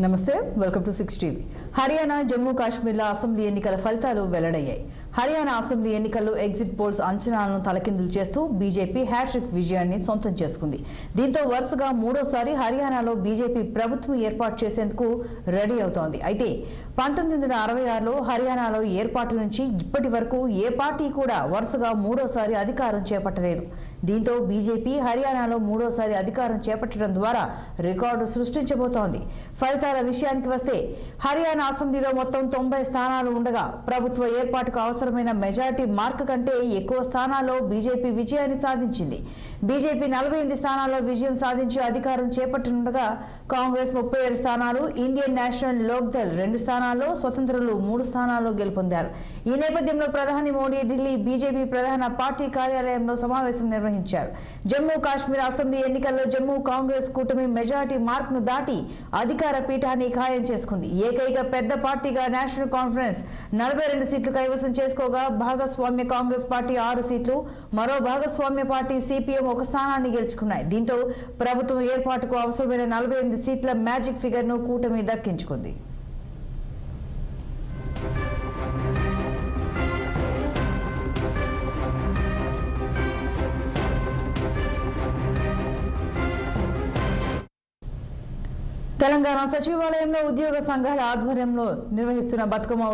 నమస్తే welcome to 6 TV. Haryana Jammu కాశ్మీర్ల assembly ఎన్నికల ఫలితాలు వెల్లడయ్యాయి. హర్యానా అసెంబ్లీ ఎన్నికల్లో ఎగ్జిట్ పోల్స్ అంచనాలను తలకిందులు చేస్తూ బీజేపీ హ్యాట్రిక్ విజయాన్ని సొంతం చేసుకుంది. దీంతో వరుసగా మూడోసారి హర్యానాలో బీజేపీ ప్రభుత్వం ఏర్పాటు చేసేందుకు రెడీ అవుతోంది. అయితే 1966లో హర్యానాలో ఏర్పాటు నుంచి ఇప్పటి వరకు ఏ పార్టీ కూడా వరుసగా మూడోసారి అధికారం చేపట్టలేదు. దీంతో బీజేపీ హర్యానాలో మూడోసారి అధికారం చేపట్టడం ద్వారా రికార్డు సృష్టించబోతోంది. ఫలితాల విషయానికి వస్తే హర్యానా అసెంబ్లీలో మొత్తం 90 స్థానాలు ఉండగా ప్రభుత్వ ఏర్పాటుకు అవసరమైన మెజారిటీ మార్క్ కంటే ఎక్కువ స్థానాల్లో బీజేపీ విజయాన్ని సాధించింది. బీజేపీ 48 స్థానాల్లో విజయం సాధించి అధికారం చేపట్టనుండగా కాంగ్రెస్ 37 స్థానాలు, ఇండియన్ నేషనల్ లోక్దళ్ 2 స్థానాల్లో, స్వతంత్రులు 3 స్థానాల్లో గెలుపొందారు. ఈ నేపథ్యంలో ప్రధాని మోడీ ఢిల్లీ బీజేపీ ప్రధాన పార్టీ కార్యాలయంలో సమావేశం నిర్వహించారు. జమ్మూ కాశ్మీర్ అసెంబ్లీ ఎన్నికల్లో జమ్మూ కాంగ్రెస్ కూటమి మెజారిటీ మార్క్ ను దాటి అధికార పీఠాన్ని ఖాయం చేసుకుంది. ఏకైక పెద్ద పార్టీగా నేషనల్ కాన్ఫరెన్స్ 42 సీట్లు కైవసం చేసుకోగా భాగస్వామ్య కాంగ్రెస్ పార్టీ 6 సీట్లు, మరో భాగస్వామ్య పార్టీ సిపిఎం 1 స్థానాన్ని గెలుచుకున్నాయి. దీంతో ప్రభుత్వం ఏర్పాటుకు అవసరమైన 48 సీట్ల మ్యాజిక్ ఫిగర్ ను కూటమి దక్కించుకుంది. తెలంగాణ సచివాలయంలో ఉద్యోగ సంఘాల ఆధ్వర్యంలో నిర్వహిస్తున్న బతుకమ్మ